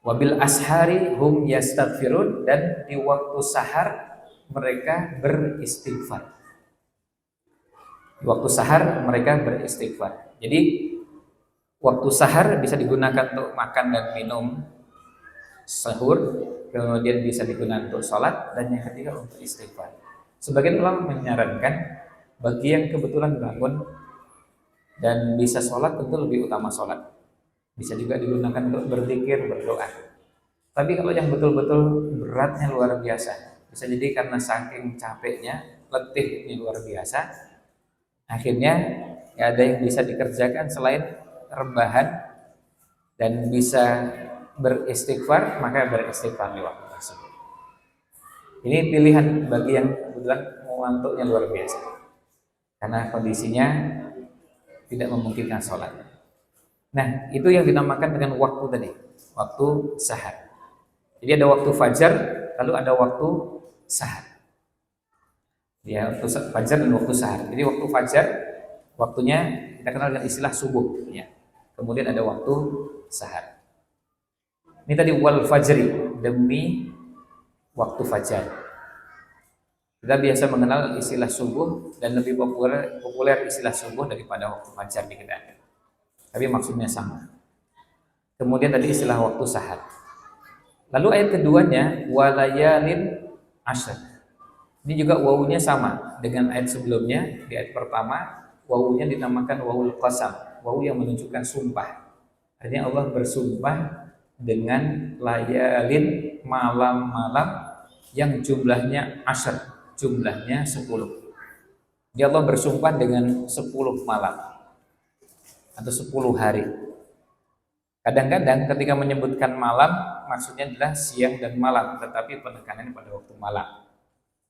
Wabil ashari hum yastaghfirun, dan di waktu sahar mereka beristighfar. Di waktu sahar mereka beristighfar. Jadi waktu sahar bisa digunakan untuk makan dan minum sahur, kemudian bisa digunakan untuk sholat, dan yang ketiga untuk istighfar. Sebagian ulama menyarankan bagi yang kebetulan bangun dan bisa sholat tentu lebih utama sholat. Bisa juga digunakan untuk berzikir, berdoa. Tapi kalau yang betul-betul beratnya luar biasa, bisa jadi karena saking capeknya, letihnya luar biasa, akhirnya ya ada yang bisa dikerjakan selain rebahan dan bisa beristighfar, maka beristighfar di waktu tersebut. Ini pilihan bagi yang kebetulan ngantuknya luar biasa, karena kondisinya tidak memungkinkan sholat. Nah, itu yang dinamakan dengan waktu tadi, waktu sahar. Jadi ada waktu fajar, lalu ada waktu sahar. Ya, waktu fajar dan waktu sahar. Jadi waktu fajar, waktunya kita kenal dengan istilah subuh. Ya. Kemudian ada waktu sahar. Ini tadi wal fajri, demi waktu fajar. Kita biasa mengenal istilah subuh dan lebih populer istilah subuh daripada waktu fajar di kita. Tapi maksudnya sama. Kemudian tadi istilah waktu sahar. Lalu ayat keduanya walayalin ashr. Ini juga wawunya sama dengan ayat sebelumnya. Di ayat pertama wawunya dinamakan wawul qasam, wawu yang menunjukkan sumpah. Artinya Allah bersumpah dengan layalin, malam-malam yang jumlahnya ashr, jumlahnya 10. Jadi Allah bersumpah dengan 10 malam atau 10 hari. Kadang-kadang ketika menyebutkan malam maksudnya adalah siang dan malam, tetapi penekanannya pada waktu malam.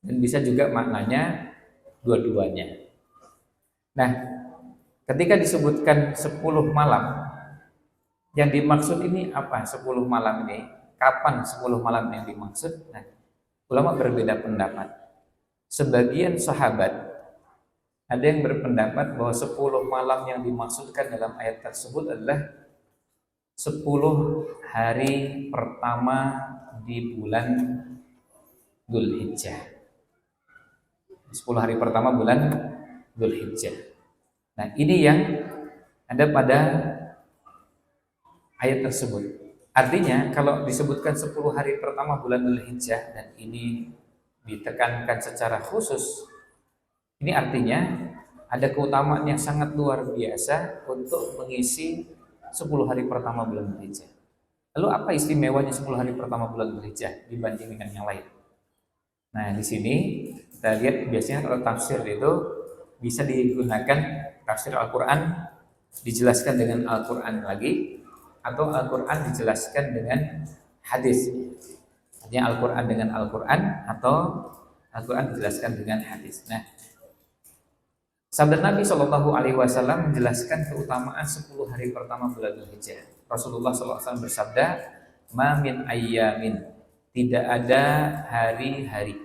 Dan bisa juga maknanya dua-duanya. Nah, ketika disebutkan 10 malam, yang dimaksud ini apa? 10 malam ini, kapan 10 malam yang dimaksud? Nah, ulama berbeda pendapat. Sebagian sahabat ada yang berpendapat bahwa 10 malam yang dimaksudkan dalam ayat tersebut adalah 10 hari pertama di bulan Dzulhijjah. 10 hari pertama bulan Dzulhijjah. Nah, ini yang ada pada ayat tersebut. Artinya kalau disebutkan 10 hari pertama bulan Dzulhijjah dan ini ditekankan secara khusus, ini artinya ada keutamaan yang sangat luar biasa untuk mengisi 10 hari pertama bulan Dzulhijjah. Lalu apa istimewanya 10 hari pertama bulan Dzulhijjah dibanding dengan yang lain? Nah, di sini kita lihat biasanya kalau tafsir itu bisa digunakan tafsir Al-Qur'an dijelaskan dengan Al-Qur'an lagi, atau Al-Qur'an dijelaskan dengan hadis. Artinya Al-Qur'an dengan Al-Qur'an atau Al-Qur'an dijelaskan dengan hadis. Nah, sabda Nabi Shallallahu Alaihi Wasallam menjelaskan keutamaan 10 hari pertama bulan Dzulhijjah. Rasulullah SAW bersabda, "Ma min ayyamin", tidak ada hari-hari,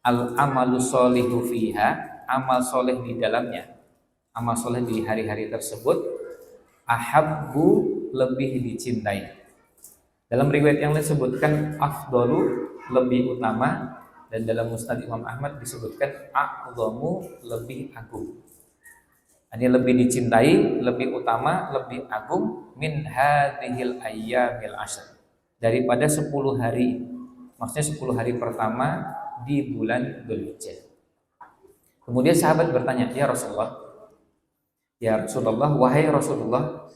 al-amalu sholihu fiha, amal soleh di dalamnya, amal soleh di hari-hari tersebut, ahabbu, lebih dicintai. Dalam riwayat yang lain disebutkan afdalu, lebih utama, dan dalam Musnad Imam Ahmad disebutkan a'dhamu, lebih agung. Ini lebih dicintai, lebih utama, lebih agung min hadhil ayyamil ashr, daripada 10 hari. Maksudnya 10 hari pertama di bulan Dzulhijjah. Kemudian sahabat bertanya, "Ya Rasulullah, wahai Rasulullah,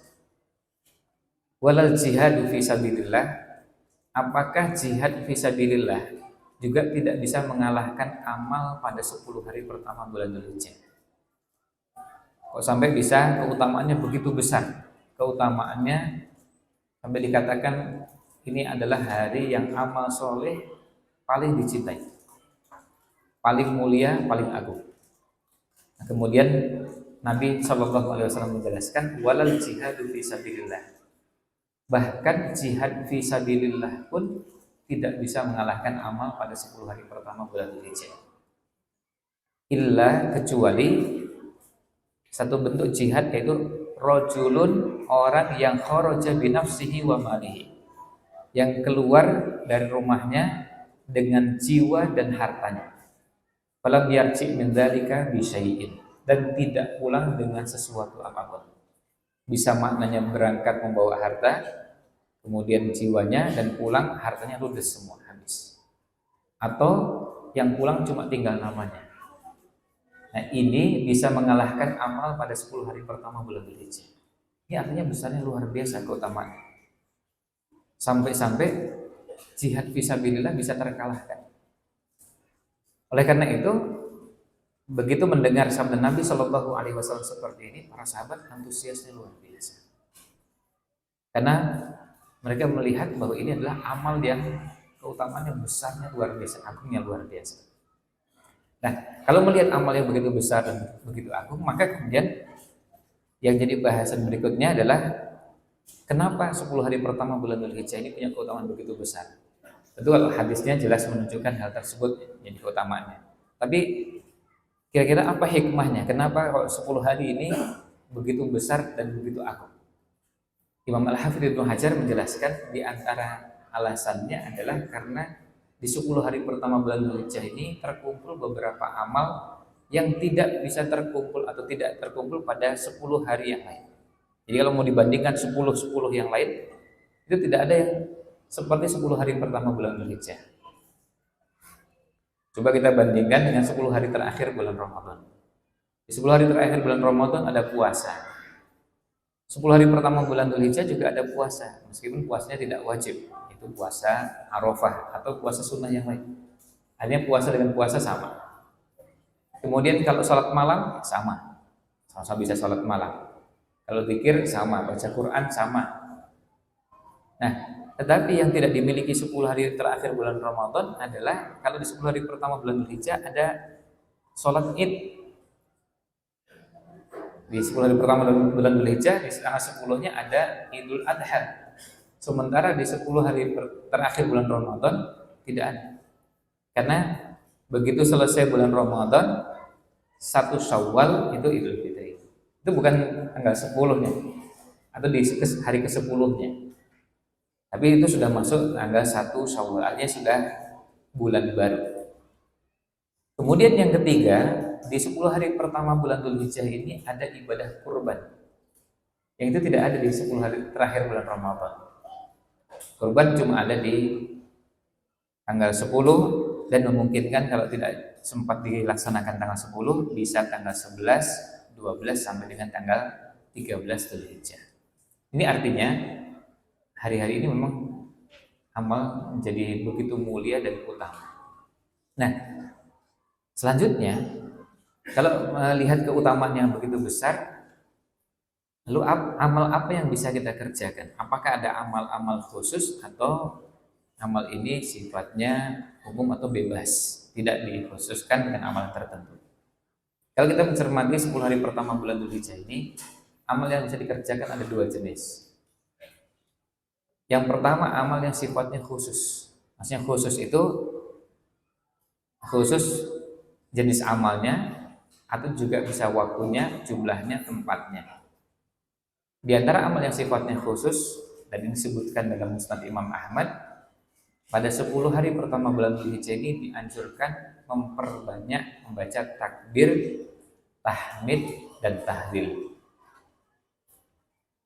walal jihadu fi sabilillah, apakah jihad fi sabilillah juga tidak bisa mengalahkan amal pada 10 hari pertama bulan Dzulhijjah? Kok sampai bisa keutamaannya begitu besar? Keutamaannya sampai dikatakan ini adalah hari yang amal soleh paling dicintai, paling mulia, paling agung." Nah, kemudian Nabi Shallallahu Alaihi Wasallam menjelaskan walal jihadu fi sabilillah, bahkan jihad fi sabilillah pun tidak bisa mengalahkan amal pada 10 hari pertama bulan Dzulhijjah. Illa, kecuali satu bentuk jihad, yaitu rajulun, orang yang kharaja binafsihi wa malihi, yang keluar dari rumahnya dengan jiwa dan hartanya. Falam yarji min dzalika bi syai'in, dan tidak pulang dengan sesuatu apapun. Bisa maknanya berangkat membawa harta, kemudian jiwanya, dan pulang hartanya ludes semua, habis. Atau yang pulang cuma tinggal namanya. Nah, ini bisa mengalahkan amal pada 10 hari pertama bulan Dzulhijjah. Ini artinya besarnya luar biasa keutamaan. Sampai-sampai jihad fisabilillah bisa terkalahkan. Oleh karena itu, begitu mendengar sabda Nabi Shallallahu Alaihi Wasallam seperti ini, para sahabat antusiasnya luar biasa. Karena mereka melihat bahwa ini adalah amal yang keutamaan yang besarnya luar biasa, agungnya luar biasa. Nah, kalau melihat amal yang begitu besar dan begitu agung, maka kemudian yang jadi bahasan berikutnya adalah kenapa 10 hari pertama bulan Dzulhijjah ini punya keutamaan begitu besar. Tentu kalau hadisnya jelas menunjukkan hal tersebut jadi keutamaannya. Tapi kira-kira apa hikmahnya? Kenapa kalau 10 hari ini begitu besar dan begitu agung? Imam Al-Hafidz Ibnu Hajar menjelaskan di antara alasannya adalah karena di 10 hari pertama bulan Dzulhijjah ini terkumpul beberapa amal yang tidak bisa terkumpul atau tidak terkumpul pada 10 hari yang lain. Jadi kalau mau dibandingkan 10 yang lain, itu tidak ada yang seperti 10 hari pertama bulan Dzulhijjah. Coba kita bandingkan dengan 10 hari terakhir bulan Ramadan. Di 10 hari terakhir bulan Ramadan ada puasa. 10 hari pertama bulan Dzulhijjah juga ada puasa, meskipun puasanya tidak wajib. Itu puasa Arafah atau puasa sunnah yang lain. Hanya puasa dengan puasa sama. Kemudian kalau sholat malam sama. Sama-sama bisa sholat malam. Kalau zikir sama, baca Quran sama. Nah, tetapi yang tidak dimiliki 10 hari terakhir bulan Ramadan adalah kalau di 10 hari pertama bulan Dzulhijjah ada sholat Id. Di 10 hari pertama bulan Dzulhijjah, di tanggal 10-nya ada Idul Adha. Sementara di 10 hari terakhir bulan Ramadan tidak ada. Karena begitu selesai bulan Ramadan, 1 Syawal itu Idul Fitri. Itu bukan tanggal 10-nya atau di hari ke-10-nya. Tapi itu sudah masuk tanggal 1 Syawal, artinya sudah bulan baru. Kemudian yang ketiga, di 10 hari pertama bulan Dzulhijjah ini ada ibadah kurban. Yang itu tidak ada di 10 hari terakhir bulan Ramadan. Kurban cuma ada di tanggal 10 dan memungkinkan kalau tidak sempat dilaksanakan tanggal 10 bisa tanggal 11, 12 sampai dengan tanggal 13 Dzulhijjah. Ini artinya hari-hari ini memang amal menjadi begitu mulia dan utama. Nah, selanjutnya kalau melihat keutamaan yang begitu besar, lalu amal apa yang bisa kita kerjakan? Apakah ada amal-amal khusus atau amal ini sifatnya umum atau bebas, tidak dikhususkan dengan amal tertentu? Kalau kita mencermati 10 hari pertama bulan Dzulhijjah ini, amal yang bisa dikerjakan ada 2 jenis. Yang pertama amal yang sifatnya khusus. Maksudnya khusus itu khusus jenis amalnya atau juga bisa waktunya, jumlahnya, tempatnya. Di antara amal yang sifatnya khusus dan ini disebutkan dalam Musnad Imam Ahmad, pada 10 hari pertama bulan Dzulhijjah ini dianjurkan memperbanyak membaca takbir, tahmid, dan tahlil.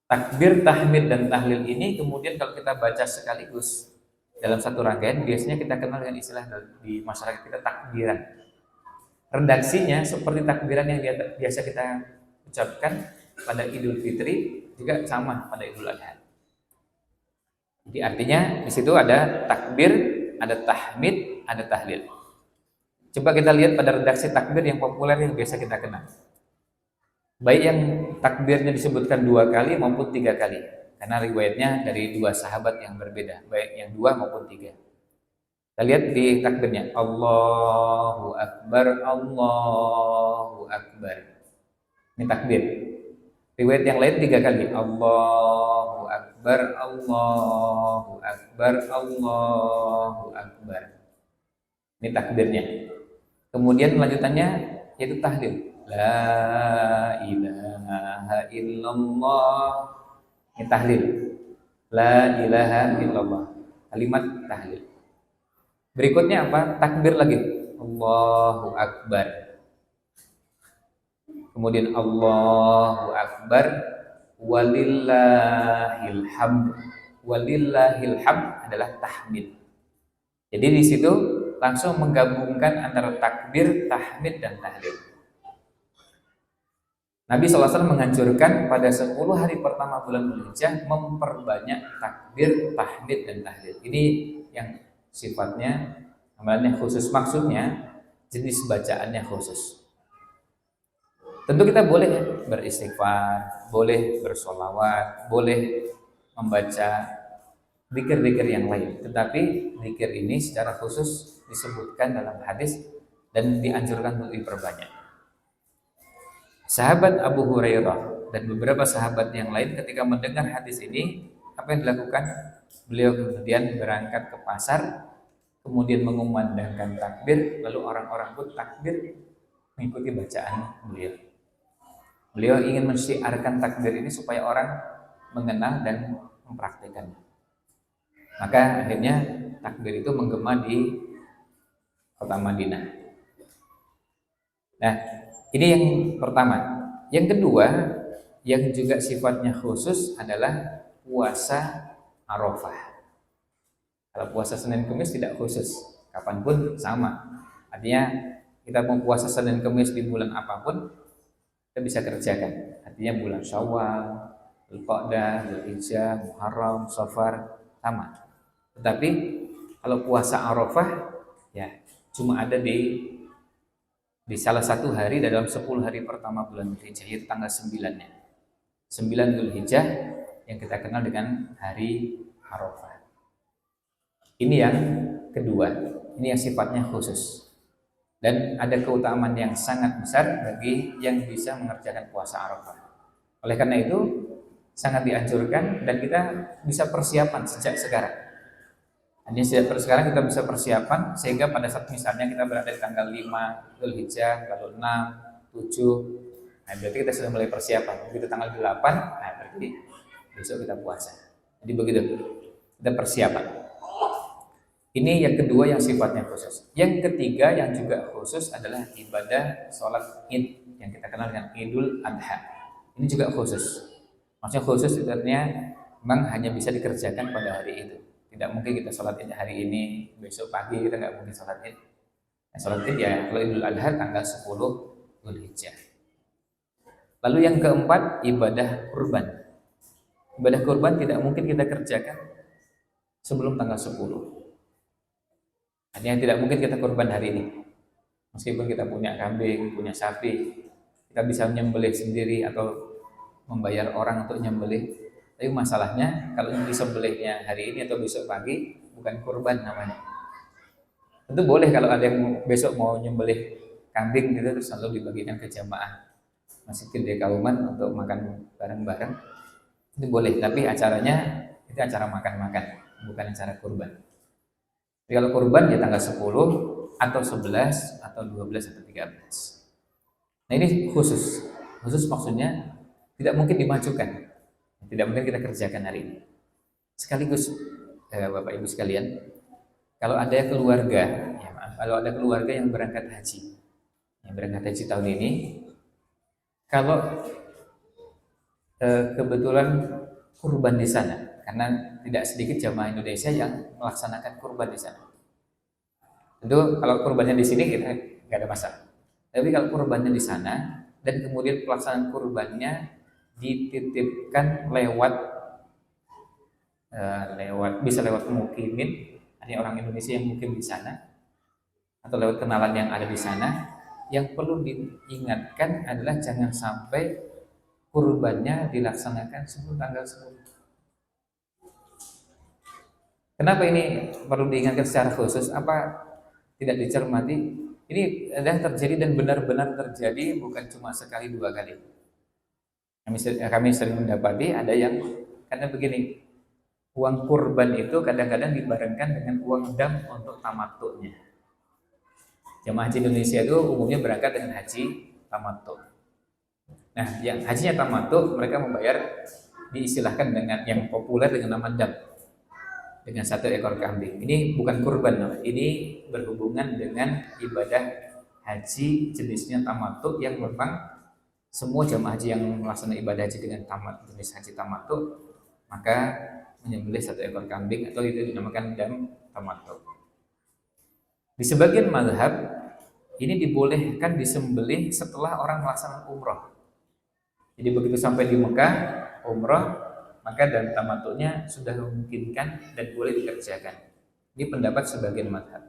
Takbir, tahmid, dan tahlil ini kemudian kalau kita baca sekaligus dalam satu rangkaian, biasanya kita kenal dengan istilah di masyarakat kita takbiran. Redaksinya seperti takbiran yang biasa kita ucapkan pada Idul Fitri, juga sama pada Idul Adha. Jadi artinya di situ ada takbir, ada tahmid, ada tahlil. Coba kita lihat pada redaksi takbir yang populer yang biasa kita kenal. Baik yang takbirnya disebutkan 2 kali maupun 3 kali, karena riwayatnya dari 2 sahabat yang berbeda, baik yang 2 maupun 3. Kita lihat di takbirnya, Allahu Akbar, Allahu Akbar. Ini takbir. Riwayat yang lain 3 kali, Allahu Akbar, Allahu Akbar, Allahu Akbar. Ini takbirnya. Kemudian lanjutannya yaitu tahlil. La ilaha illallah. Ini tahlil. La ilaha illallah. kalimat tahlil. Berikutnya apa? Takbir lagi. Allahu Akbar. Kemudian Allahu Akbar. Walillahil hamd. Walillahil hamd adalah tahmid. Jadi di situ langsung menggabungkan antara takbir, tahmid, dan tahlil. Nabi SAW menganjurkan pada 10 hari pertama bulan Dzulhijjah memperbanyak takbir, tahmid, dan tahlil. Ini yang sifatnya amalannya khusus, maksudnya jenis bacaannya khusus. Tentu kita boleh beristighfar, boleh bersolawat, boleh membaca zikir-zikir yang lain. Tetapi zikir ini secara khusus disebutkan dalam hadis dan dianjurkan untuk diperbanyak. Sahabat Abu Hurairah dan beberapa sahabat yang lain ketika mendengar hadis ini, apa yang dilakukan? Beliau kemudian berangkat ke pasar, kemudian mengumandangkan takbir, lalu orang-orang pun takbir mengikuti bacaan beliau. Beliau ingin mensyiarkan takbir ini supaya orang mengenal dan mempraktikannya. Maka akhirnya takbir itu menggema di kota Madinah. Nah, ini yang pertama. Yang kedua, yang juga sifatnya khusus adalah puasa Arafah. Kalau puasa Senin Kamis tidak khusus, kapanpun sama. Artinya kita mau puasa Senin Kamis di bulan apapun kita bisa kerjakan. Artinya bulan Syawal, Dzulqa'dah, Dzulhijjah, Muharram, Safar sama. Tetapi kalau puasa Arafah ya cuma ada di salah satu hari dalam 10 hari pertama bulan Dzulhijjah, yaitu tanggal 9-nya. 9 Dzulhijjah yang kita kenal dengan hari Arafah. Ini yang kedua, ini yang sifatnya khusus. Dan ada keutamaan yang sangat besar bagi yang bisa mengerjakan puasa Arafah. Oleh karena itu, sangat dianjurkan dan kita bisa persiapan sejak sekarang. Hanya sejak sekarang kita bisa persiapan sehingga pada saat misalnya kita berada di tanggal 5 Dzulhijjah, lalu 6, 7, nah berarti kita sudah mulai persiapan. Begitu tanggal 8, nah berarti besok kita puasa. Jadi begitu, kita persiapan. Ini yang kedua yang sifatnya khusus. Yang ketiga yang juga khusus adalah ibadah sholat Id yang kita kenal dengan Idul Adha. Ini juga khusus. Maksudnya khusus itu artinya memang hanya bisa dikerjakan pada hari itu. Tidak mungkin kita sholat Id hari ini, besok pagi kita nggak mungkin sholat Id. Nah, sholat Id ya kalau Idul Adha tanggal 10 Dzulhijjah. Lalu yang keempat ibadah kurban. Ibadah kurban tidak mungkin kita kerjakan sebelum tanggal 10. Artinya tidak mungkin kita kurban hari ini. Meskipun kita punya kambing, punya sapi, kita bisa menyembelih sendiri atau membayar orang untuk nyembelih. Tapi masalahnya kalau disembelihnya hari ini atau besok pagi bukan kurban namanya. Tentu boleh kalau ada yang besok mau nyembelih kambing gitu terus lalu dibagikan ke jamaah masjid gede Kauman untuk makan bareng-bareng. Itu boleh, tapi acaranya itu acara makan-makan, bukan acara kurban. Jadi kalau kurban ya tanggal 10 atau 11 atau 12 atau 13. Nah ini khusus. Khusus maksudnya tidak mungkin dimajukan. Tidak mungkin kita kerjakan hari ini. Sekaligus Bapak Ibu sekalian, kalau ada keluarga, ya maaf, kalau ada keluarga yang berangkat haji, tahun ini, kalau kebetulan kurban di sana, karena tidak sedikit jamaah Indonesia yang melaksanakan kurban di sana. Tentu kalau kurbannya di sini kita nggak ada masalah. Tapi kalau kurbannya di sana dan kemudian pelaksanaan kurbannya dititipkan bisa lewat mukimin, ada orang Indonesia yang mukim di sana atau lewat kenalan yang ada di sana, yang perlu diingatkan adalah jangan sampai kurbannya dilaksanakan sebelum tanggal 10. Kenapa ini perlu diingatkan secara khusus? Apa tidak dicermati? Ini adalah terjadi dan benar-benar terjadi, bukan cuma sekali dua kali. Kami sering mendapati ada yang karena begini, uang kurban itu kadang-kadang dibarengkan dengan uang dam untuk tamattunya. Jemaah haji Indonesia itu umumnya berangkat dengan haji tamattu. Nah, yang hajinya tamattu mereka membayar diistilahkan dengan yang populer dengan nama dam. dengan 1 ekor kambing. Ini bukan kurban, ini berhubungan dengan ibadah haji jenisnya tamattu, yang memang semua jamaah haji yang melaksanakan ibadah haji dengan jenis haji tamattu maka menyembelih 1 ekor kambing, atau itu dinamakan dam tamattu. Di sebagian mazhab ini dibolehkan disembelih setelah orang melaksanakan umroh. Jadi begitu sampai di Mekah umroh, maka dam tamattunya sudah memungkinkan dan boleh dikerjakan. Ini pendapat sebagian mazhab.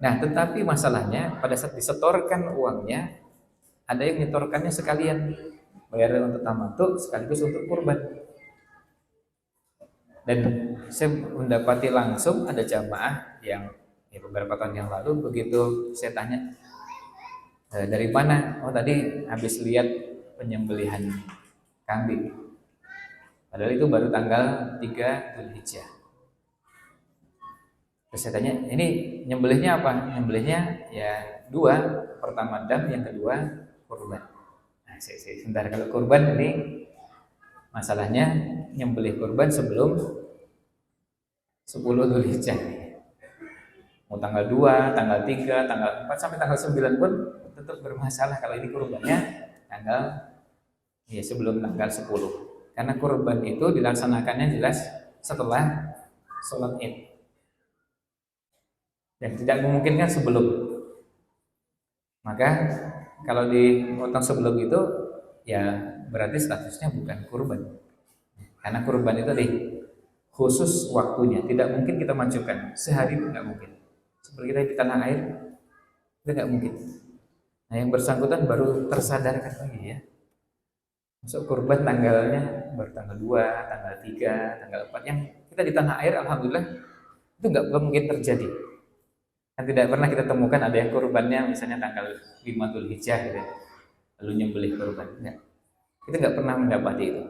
Nah, tetapi masalahnya pada saat disetorkan uangnya, ada yang nyetorkannya sekalian, bayar untuk tamattu sekaligus untuk kurban. Dan saya mendapati langsung ada jamaah yang beberapa tahun yang lalu, begitu saya tanya dari mana, oh tadi habis lihat penyembelihan kambing, padahal itu baru tanggal 3 Dzulhijjah. Terus saya tanya, ini nyembelihnya apa? Nyembelihnya ya 2, pertama dam, yang kedua kurban. Nah, sebentar, kalau kurban ini masalahnya nyembelih kurban sebelum 10 Dzulhijjah. Mau tanggal 2, tanggal 3, tanggal 4 sampai tanggal 9 pun tetap bermasalah kalau ini kurbannya tanggal sebelum tanggal 10. Karena kurban itu dilaksanakannya jelas setelah sholat Id. Dan tidak memungkinkan sebelum. Maka kalau dipotong sebelum itu ya berarti statusnya bukan kurban. Karena kurban itu khusus waktunya, tidak mungkin kita majukan sehari, tidak mungkin. Seperti kita di tanah air, itu tidak mungkin. Nah, yang bersangkutan baru tersadarkan lagi ya. Masuk kurban tanggalnya baru tanggal 2, tanggal 3, tanggal 4. Yang kita di tanah air alhamdulillah itu nggak mungkin terjadi. Kan tidak pernah kita temukan ada yang kurbannya misalnya tanggal 5 Dzulhijjah gitu, lalu nyembelih kurban. Enggak. Kita nggak pernah mendapati itu.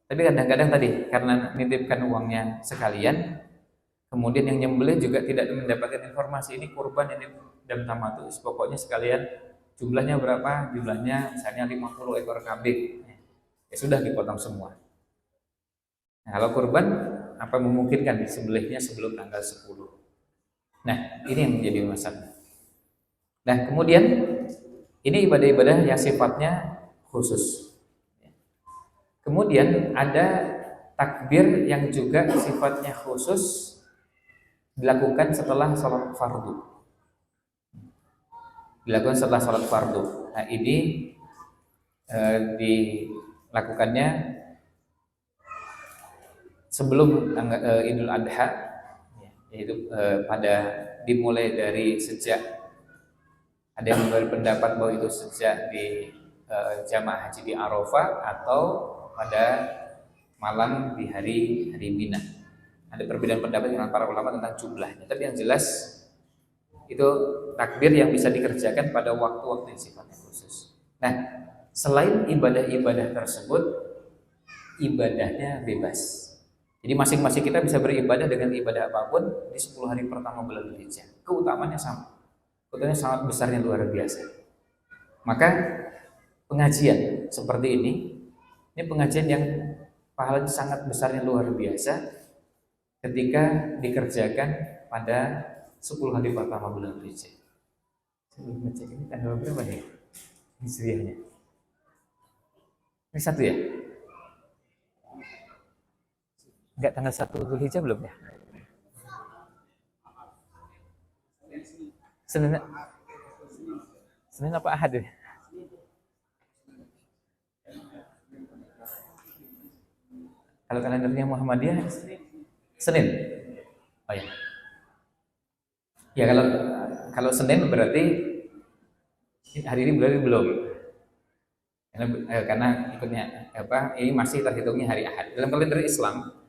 Tapi kadang-kadang tadi karena nitipkan uangnya sekalian, kemudian yang nyembelih juga tidak mendapatkan informasi ini kurban, ini dam tamattu, pokoknya sekalian jumlahnya berapa? Jumlahnya misalnya 50 ekor kambing. Ya sudah dipotong semua. Nah, kalau kurban apa memungkinkan disembelihnya sebelum tanggal 10. Nah, ini yang menjadi masalah. Nah, kemudian ini ibadah-ibadah yang sifatnya khusus. Kemudian ada takbir yang juga sifatnya khusus dilakukan setelah sholat fardu. Dilakukan setelah sholat fardu. Nah, ini dilakukannya sebelum Idul Adha, yaitu pada dimulai dari sejak, ada yang berpendapat bahwa itu sejak di jamaah haji di Arafah atau pada malam di hari Mina. Ada perbedaan pendapat dengan para ulama tentang jumlahnya, tapi yang jelas itu takbir yang bisa dikerjakan pada waktu-waktu yang sifatnya khusus. Nah, selain ibadah-ibadah tersebut, ibadahnya bebas. Jadi masing-masing kita bisa beribadah dengan ibadah apapun di 10 hari pertama bulan Dzulhijjah. Keutamaannya sama. Keutamaannya sangat besarnya, luar biasa. Maka pengajian seperti ini pengajian yang pahalanya sangat besarnya, luar biasa ketika dikerjakan pada 10 hari pertama bulan Dzulhijjah. Saya belum ngecek ini tanggal berapa ya Hijriahnya. Ini 1 ya? Enggak, tanggal 1 Dzulhijjah belum ya? Senin apa Ahad ya? Kalau kalendernya Muhammadiyah Senin. Oh ya. Ya, kalau Senin berarti hari ini berarti belum. Karena ikutnya ini masih terhitungnya hari Ahad. Dalam kalender Islam,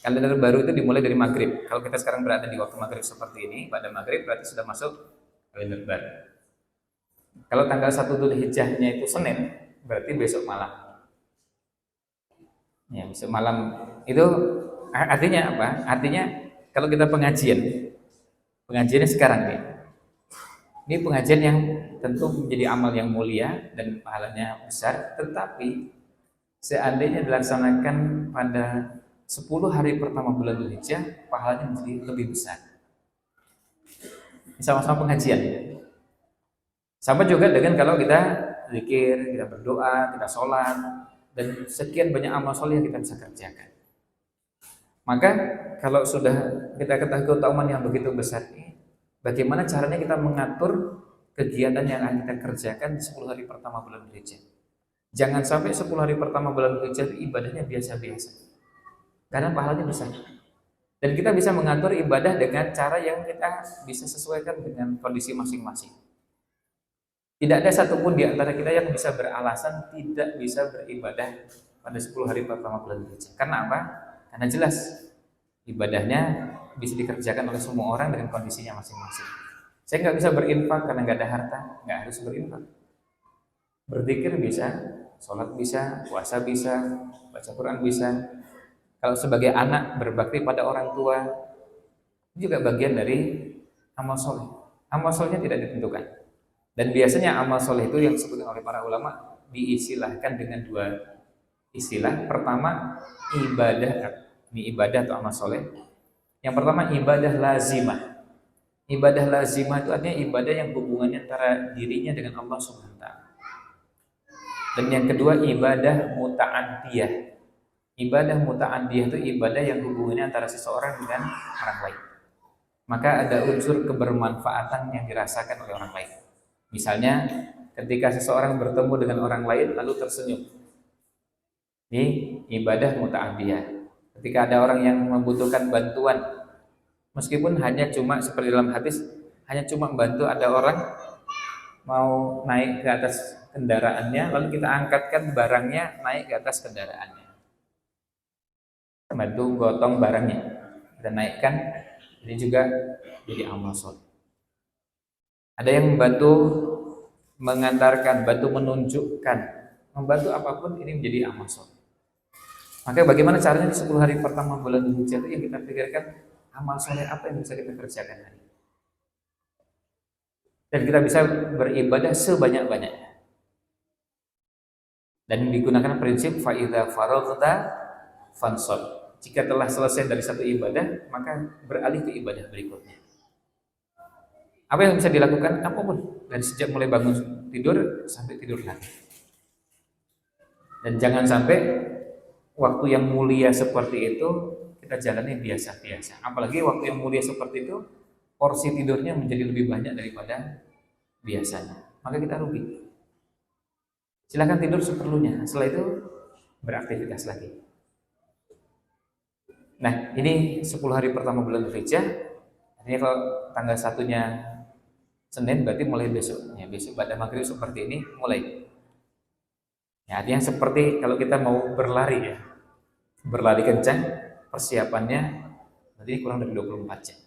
kalender baru itu dimulai dari maghrib. Kalau kita sekarang berada di waktu maghrib seperti ini, pada maghrib berarti sudah masuk kalender baru. Kalau tanggal 1 Dzulhijjahnya itu Senin, berarti besok malam. Ya, besok malam itu artinya apa? Artinya kalau kita pengajiannya sekarang nih. Ini pengajian yang tentu menjadi amal yang mulia dan pahalanya besar, tetapi seandainya dilaksanakan pada 10 hari pertama bulan Dzulhijjah pahalanya menjadi lebih besar. Sama-sama pengajian. Sama juga dengan kalau kita zikir, kita berdoa, kita sholat, dan sekian banyak amal soleh yang kita bisa kerjakan. Maka kalau sudah kita ketahui keutamaan yang begitu besar ini, bagaimana caranya kita mengatur kegiatan yang akan kita kerjakan di 10 hari pertama bulan Dzulhijjah. Jangan sampai 10 hari pertama bulan Dzulhijjah ibadahnya biasa-biasa, karena pahalanya besar. Dan kita bisa mengatur ibadah dengan cara yang kita bisa sesuaikan dengan kondisi masing-masing. Tidak ada satupun di antara kita yang bisa beralasan tidak bisa beribadah pada 10 hari pertama bulan Dzulhijjah. Karena apa? Karena jelas ibadahnya bisa dikerjakan oleh semua orang dengan kondisinya masing-masing. Saya nggak bisa berinfak karena nggak ada harta, nggak harus berinfak. Berzikir bisa, sholat bisa, puasa bisa, baca Quran bisa. Kalau sebagai anak berbakti pada orang tua juga bagian dari amal soleh. Amal solehnya tidak ditentukan. Dan biasanya amal soleh itu yang disebutkan oleh para ulama diistilahkan dengan dua istilah. Pertama, ibadah. Ini ibadah atau amal soleh. Yang pertama, ibadah lazimah. Ibadah lazimah itu artinya ibadah yang hubungannya antara dirinya dengan Allah Subhanahu wa taala. Dan yang kedua, ibadah muta'addiyah. Ibadah muta'addiyah itu ibadah yang hubungannya antara seseorang dengan orang lain. Maka ada unsur kebermanfaatan yang dirasakan oleh orang lain. Misalnya, ketika seseorang bertemu dengan orang lain lalu tersenyum. Ini ibadah muta'addiyah. Ketika ada orang yang membutuhkan bantuan, meskipun hanya cuma seperti dalam hadis, hanya cuma membantu ada orang mau naik ke atas kendaraannya, lalu kita angkatkan barangnya naik ke atas kendaraannya. Bantu gotong barangnya, kita naikkan, ini juga jadi amal soleh. Ada yang membantu mengantarkan, bantu menunjukkan, membantu apapun ini menjadi amal soleh. Maka bagaimana caranya di 10 hari pertama bulan Dzulhijjah itu yang kita pikirkan amal soleh apa yang bisa kita kerjakan hari ini. Dan kita bisa beribadah sebanyak-banyaknya. Dan digunakan prinsip fa'idha faraghta fansab. Jika telah selesai dari satu ibadah, maka beralih ke ibadah berikutnya. Apa yang bisa dilakukan? Apapun. Dari sejak mulai bangun tidur sampai tidur lagi. Dan jangan sampai waktu yang mulia seperti itu kita jalani biasa-biasa. Apalagi waktu yang mulia seperti itu porsi tidurnya menjadi lebih banyak daripada biasanya. Maka kita rugi. Silakan tidur seperlunya. Setelah itu beraktivitas lagi. Nah, ini 10 hari pertama bulan Dzulhijjah. Ini kalau tanggal 1-nya Senin berarti mulai besok. Ya, besok pada maghrib seperti ini mulai. Ya, artinya seperti kalau kita mau berlari ya. Berlari kencang, persiapannya berarti kurang dari 24 jam.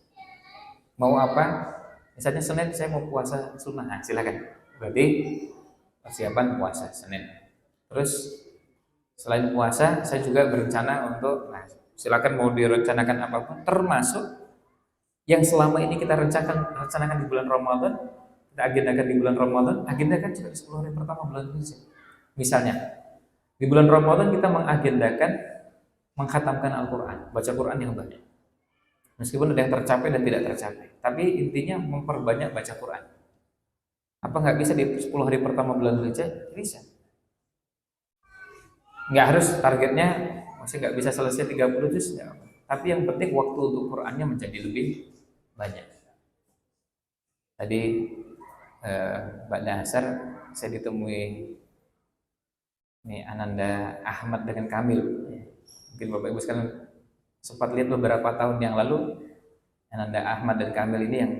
Mau apa? Misalnya Senin saya mau puasa sunnah, nah, silakan. Berarti persiapan puasa Senin. Terus selain puasa, saya juga berencana untuk, nah, silakan mau direncanakan apapun, termasuk yang selama ini kita rencanakan di bulan Ramadan, kita agendakan di bulan Ramadan, agendakan juga di 10 hari pertama bulan Dzulhijjah. Misalnya, di bulan Ramadan kita mengagendakan mengkhatamkan Al-Quran, baca Quran yang banyak. Meskipun ada yang tercapai dan tidak tercapai, tapi intinya memperbanyak baca Quran. Apa nggak bisa di 10 hari pertama bulan Dzulhijjah? Bisa. Nggak harus targetnya, masih nggak bisa selesai 30 juz, ya. Tapi yang penting waktu untuk Qurannya menjadi lebih banyak. Tadi Mbak Nasar saya ditemui nih Ananda Ahmad dengan Kamil. Mungkin Bapak Ibu sekalian sempat lihat beberapa tahun yang lalu Ananda Ahmad dan Kamil ini yang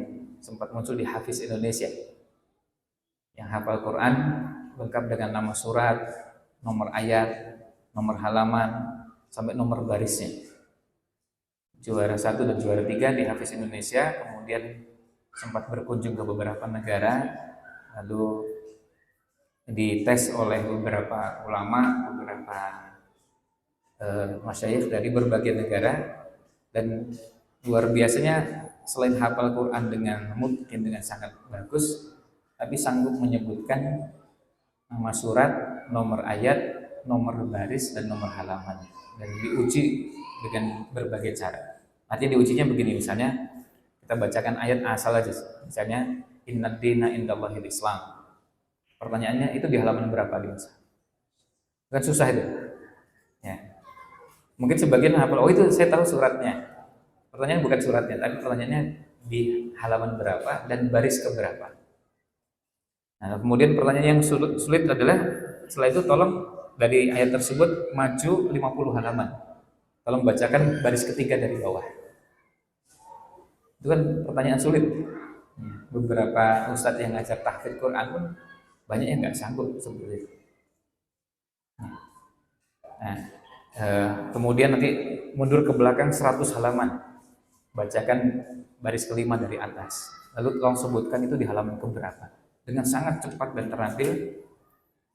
sempat muncul di Hafiz Indonesia, yang hafal Quran lengkap dengan nama surat, nomor ayat, nomor halaman, sampai nomor barisnya. Juara 1 dan juara 3 di Hafiz Indonesia. Kemudian sempat berkunjung ke beberapa negara, lalu dites oleh beberapa ulama, beberapa masyayikh dari berbagai negara. Dan luar biasanya, selain hafal Quran mungkin dengan sangat bagus, tapi sanggup menyebutkan nama surat, nomor ayat, nomor baris, dan nomor halaman. dan diuji dengan berbagai cara. Artinya diujinya begini, misalnya kita bacakan ayat asal aja, misalnya innad dina indallahil Islam. Pertanyaannya itu di halaman berapa di masa? Kan susah itu. Ya. Mungkin sebagian hafal, oh itu saya tahu suratnya. Pertanyaan bukan suratnya, tapi pertanyaannya di halaman berapa dan baris keberapa. Nah, kemudian pertanyaan yang sulit adalah setelah itu tolong dari ayat tersebut maju 50 halaman. Tolong bacakan baris ketiga dari bawah. Itu kan pertanyaan sulit. Beberapa ustadz yang ngajar tahfidz Quran pun banyak yang nggak sanggup seperti itu. Nah, kemudian nanti mundur ke belakang 100 halaman. Bacakan baris kelima dari atas. Lalu tolong sebutkan itu di halaman keberapa. Dengan sangat cepat dan terampil,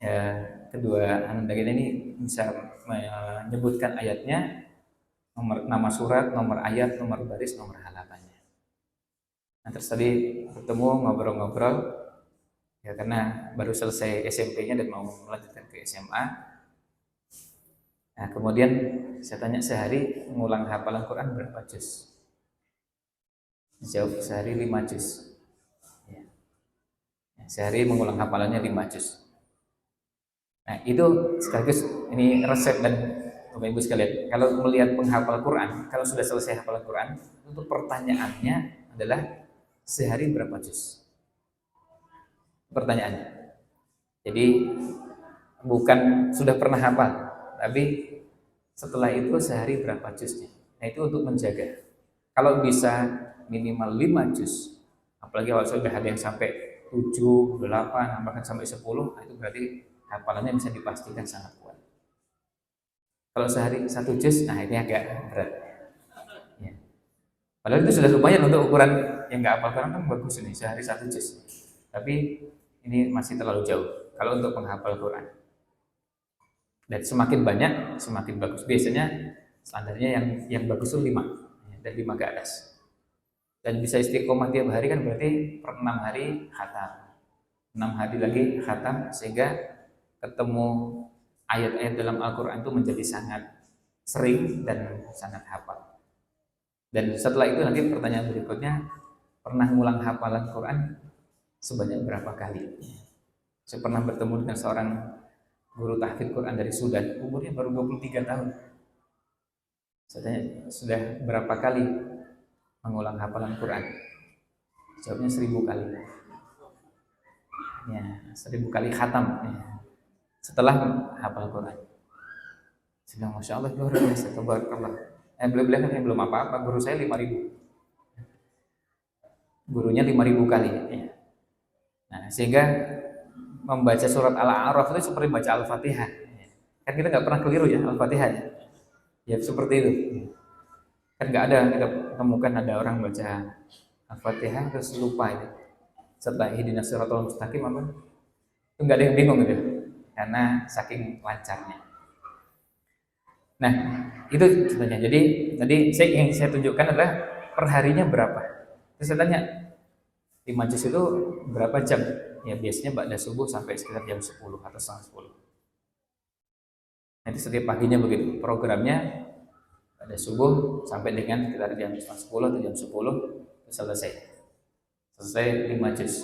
ya, kedua anak ini bisa menyebutkan ayatnya, nama surat, nomor ayat, nomor baris, nomor halamannya. Nah, terus tadi bertemu ngobrol-ngobrol, ya karena baru selesai SMP-nya dan mau melanjutkan ke SMA. Nah, kemudian saya tanya sehari ngulang hafalan Quran berapa juz? Jawab sehari 5 juz. Ya. Sehari mengulang hafalannya 5 juz. Nah, itu sekaligus ini resep dan Bapak Ibu sekalian. Kalau melihat penghafal Quran, kalau sudah selesai hafalan Quran, untuk pertanyaannya adalah sehari berapa juz? Pertanyaannya. Jadi bukan sudah pernah hafal, tapi setelah itu sehari berapa juznya. Nah, itu untuk menjaga. Kalau bisa minimal 5 juz, apalagi kalau sudah ada yang sampai 7, 8, bahkan sampai 10, itu berarti hafalannya bisa dipastikan sangat kuat. Kalau sehari 1 juz, nah ini agak berat. Ya. Padahal itu sudah lumayan untuk ukuran yang nggak hafal Quran kan bagus ini, sehari 1 juz. Tapi ini masih terlalu jauh kalau untuk penghafal Quran. Dan semakin banyak, semakin bagus. Biasanya standarnya yang bagus itu 5, dan 5 ke atas. Dan bisa istiqomah tiap hari kan berarti per 6 hari khatam, 6 hari lagi khatam, sehingga ketemu ayat-ayat dalam Al-Quran itu menjadi sangat sering dan sangat hafal. Dan setelah itu nanti pertanyaan berikutnya, pernah ngulang hafalan Quran sebanyak berapa kali? Saya pernah bertemu dengan seorang guru tahfidz Quran dari Sudan, umurnya baru 23 tahun. Saya tanya, sudah berapa kali mengulang hafalan Quran? Jawabnya 1000 kali. Ya, 1000 kali khatam. Ya. Setelah hafal Quran. Sudah Masya Allah, luar biasa, tabarakallah. Belum apa-apa, guru saya 5.000. Gurunya 5.000 kali. Ya. Nah, sehingga membaca surat Al-A'raf itu seperti baca Al-Fatihah. Kan kita nggak pernah keliru ya Al-Fatihah. Ya seperti itu. Kan nggak ada kita temukan ada orang baca Al-Fatihah terus lupa itu. Setelah ihdinas siratal mustaqim apa? Itu nggak ada yang bingung gitu. Karena saking lancarnya. Nah, itu sebenarnya. Jadi tadi yang saya tunjukkan adalah perharinya berapa. Terus saya tanya, 5 juz itu berapa jam? Ya biasanya ba'da subuh sampai sekitar jam 10 atau setengah 10. Nanti setiap paginya begitu. Programnya pada subuh sampai dengan sekitar jam setengah 10 atau jam 10 selesai 5 juz.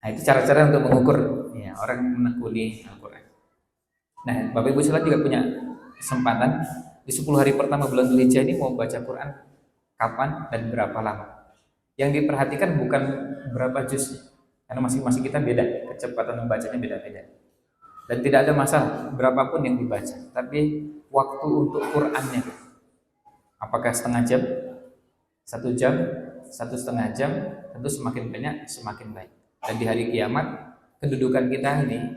Nah itu cara-cara untuk mengukur ya, orang menekuni Al-Quran. Nah Bapak Ibu sekalian juga punya kesempatan di 10 hari pertama bulan Dzulhijjah ini mau baca Quran kapan dan berapa lama. Yang diperhatikan bukan berapa juznya, karena masing-masing kita beda, kecepatan membacanya beda-beda. Dan tidak ada masalah berapapun yang dibaca, tapi waktu untuk Qurannya, apakah setengah jam, 1 jam, 1,5 jam, tentu semakin banyak semakin baik. Dan di hari kiamat kedudukan kita ini,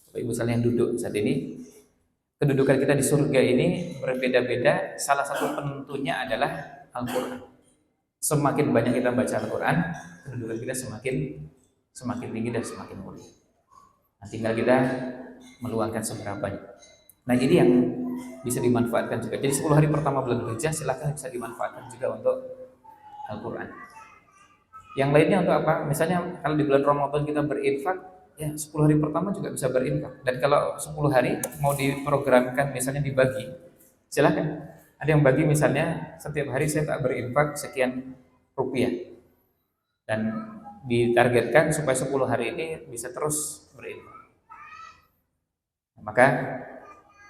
Bapak Ibu sekalian yang duduk saat ini, kedudukan kita di surga ini berbeda-beda. Salah satu penentunya adalah Al-Quran. Semakin banyak kita baca Al-Quran, kedudukan kita semakin tinggi dan semakin mulia. Nah, tinggal kita meluangkan seberapanya. Nah ini yang bisa dimanfaatkan juga. Jadi 10 hari pertama bulan Dzulhijjah silakan bisa dimanfaatkan juga untuk Al-Quran. Yang lainnya untuk apa? Misalnya kalau di bulan Ramadan kita berinfak, ya 10 hari pertama juga bisa berinfak. Dan kalau 10 hari mau diprogramkan misalnya dibagi, silahkan. Ada yang bagi misalnya setiap hari saya tak berinfak sekian rupiah, dan ditargetkan supaya 10 hari ini bisa terus berinfak. Maka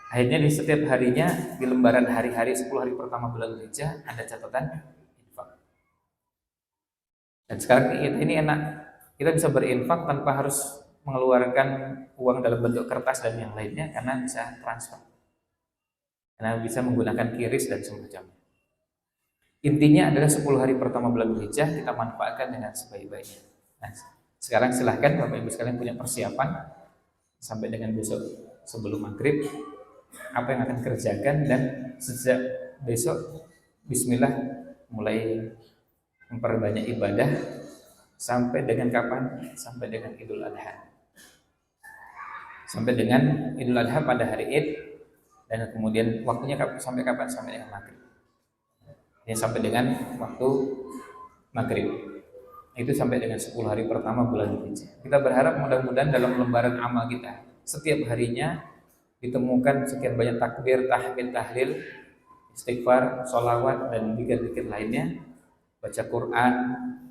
akhirnya di setiap harinya di lembaran hari-hari 10 hari pertama bulan Dzulhijjah ada catatan infak. Dan sekarang ini enak, kita bisa berinfak tanpa harus mengeluarkan uang dalam bentuk kertas dan yang lainnya, karena bisa transfer, karena bisa menggunakan QRIS dan semacamnya. Intinya adalah 10 hari pertama bulan Dzulhijjah kita manfaatkan dengan sebaik-baiknya. Nah, sekarang silahkan Bapak Ibu sekalian punya persiapan sampai dengan besok sebelum maghrib, apa yang akan kerjakan, dan sejak besok Bismillah mulai memperbanyak ibadah sampai dengan kapan? Sampai dengan Idul Adha. Sampai dengan Idul Adha pada hari Id, dan kemudian waktunya sampai kapan? Sampai dengan maghrib. Ya, sampai dengan waktu maghrib. Itu sampai dengan 10 hari pertama bulan Dzulhijjah. Kita berharap mudah-mudahan dalam lembaran amal kita setiap harinya ditemukan sekian banyak takbir, tahmid, tahlil, istighfar, sholawat, dan zikir-zikir lainnya, baca Quran,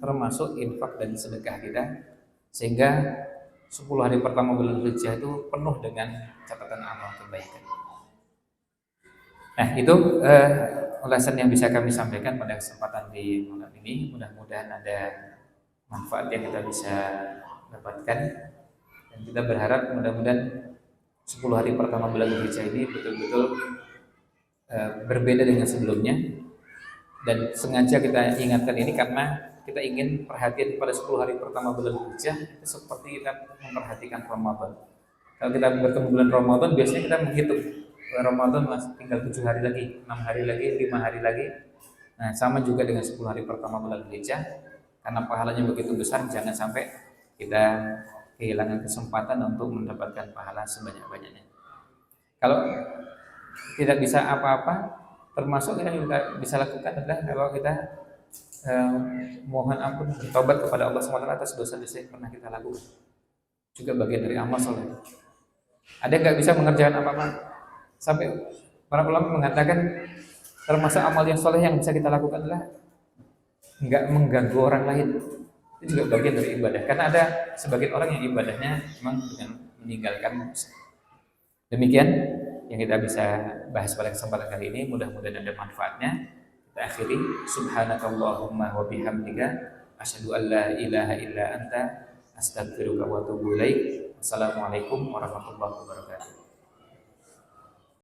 termasuk infak dan sedekah kita, sehingga 10 hari pertama bulan Dzulhijjah itu penuh dengan catatan amal kebaikan. Nah, itu ulasan yang bisa kami sampaikan pada kesempatan di malam ini. Mudah-mudahan ada manfaat yang kita bisa dapatkan, dan kita berharap mudah-mudahan 10 hari pertama bulan Dzulhijjah ini betul-betul berbeda dengan sebelumnya. Dan sengaja kita ingatkan ini karena kita ingin perhatian pada 10 hari pertama bulan Dzulhijjah itu seperti kita memperhatikan Ramadan. Kalau kita bertemu bulan Ramadan, biasanya kita menghitung Ramadan masih tinggal 7 hari lagi, 6 hari lagi, 5 hari lagi. Nah, sama juga dengan 10 hari pertama bulan Dzulhijjah, karena pahalanya begitu besar, jangan sampai kita kehilangan kesempatan untuk mendapatkan pahala sebanyak-banyaknya. Kalau tidak bisa apa-apa, termasuk yang kita bisa lakukan adalah kalau kita mohon ampun, bertobat kepada Allah SWT atas dosa-dosa yang pernah kita lakukan, juga bagian dari amal soleh. Ada yang nggak bisa mengerjakan apa-apa, sampai para ulama mengatakan termasuk amal yang soleh yang bisa kita lakukan adalah nggak mengganggu orang lain. Itu juga bagian dari ibadah, karena ada sebagian orang yang ibadahnya memang dengan meninggalkan musuh. Demikian yang kita bisa bahas pada kesempatan kali ini. Mudah-mudahan ada manfaatnya. Kita akhiri, subhanakallahumma wa bihamdika asyhadu an la ilaha illa anta astaghfiruka wa atubu ilaik. Wassalamualaikum warahmatullahi wabarakatuh.